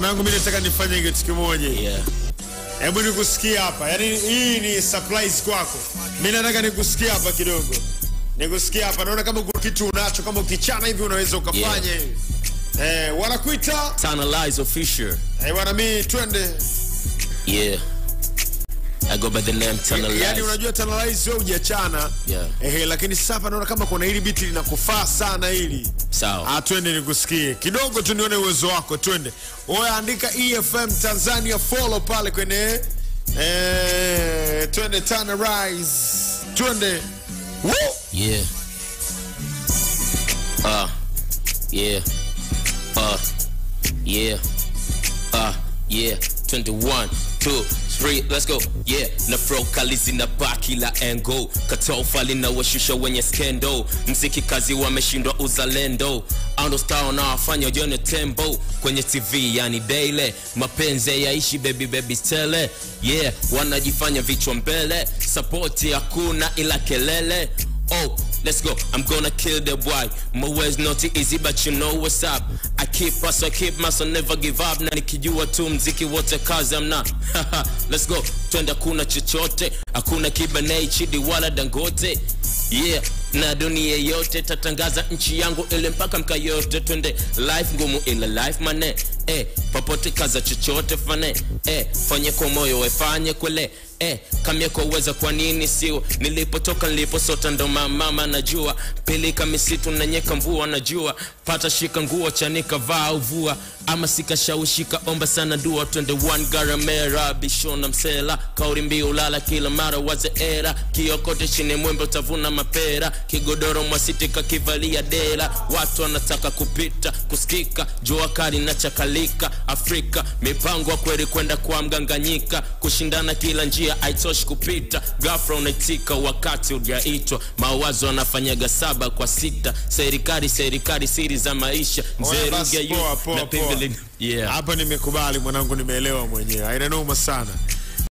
Mwanangu mimi nataka nifanye kitu kimoja. Yeah. Hebu nikusikie hapa. Yaani hii ni surprise kwako. Mimi nataka nikusikie hapa kidogo. Nikusikie hapa. Naona kama kuna kitu unacho, kama ukichana hivi unaweza ukafanya hivi. Wanakuita Tanalyze Official. Bwana mimi twende. Yeah. I go by the name Tanalyze. Yaani unajua Tanalyze wewe hujachana. Yeah. Lakini sasa naona kama kuna hili beat linakufaa sana hili. Sawa. Twende nikusikie. Kidogo tu nione uwezo wako, twende. Wewe andika EFM Tanzania, follow pale kwenye twende Tanalyze. Twende. Woo! Yeah. Yeah. Yeah. Yeah. 21, 2, 3, let's go. Yeah, na fro kalizi na baki la engo. Katofa lina washusha wenye skendo. Mziki kazi wameshindwa uzalendo. Ando star na wafanya jone tembo. Kwenye TV yani daily. Mapenzi yaishi baby stele. Yeah, wanajifanya vichwa mbele. Support hakuna ila kelele. Oh, let's go. I'm gonna kill the boy. My ways not easy, but you know what's up. I keep muscle, never give up. Na nikijua tu mziki wote kazi I'm not. Let's go. Twende kuna chochote. Hakuna Kibanei, Chidi wala Dangote. Yeah, na dunia yote tatangaza nchi yangu ile mpaka mkayote. Twende life ngumu ile life mane. Popote kaza chochote fane. Fanye kwa moyo wefanye kwele. Kamia kwa uweza kwa nini siwa. Nilipotoka niliposota ndo mama najua. Pelika misitu na nyeka mvua najua. Pata shika nguo chanika vaa uvua. Ama sika shawishika omba sana dua. Twende one garamera bishona msela. Kauri mbiu lala kila mara waze era. Kiyokote chini mwembe utavuna mapera. Kigodoro mwasitika kivalia dela. Watu wanataka kupita kusikika. Jua kari na chakalika Afrika. Mipango wa kweli kwenda kwa mganganyika. Kushindana kila njia haitoshi kupita. Ghafla unaitika wakati ujaitwa. Mawazo wanafanyaga 7 kwa 6. Serikali siri za maisha. Mzee Ruga yu na pembele. Yeah. Hapa nimekubali mwanangu, nimeelewa mwenyewe. Haina noma sana.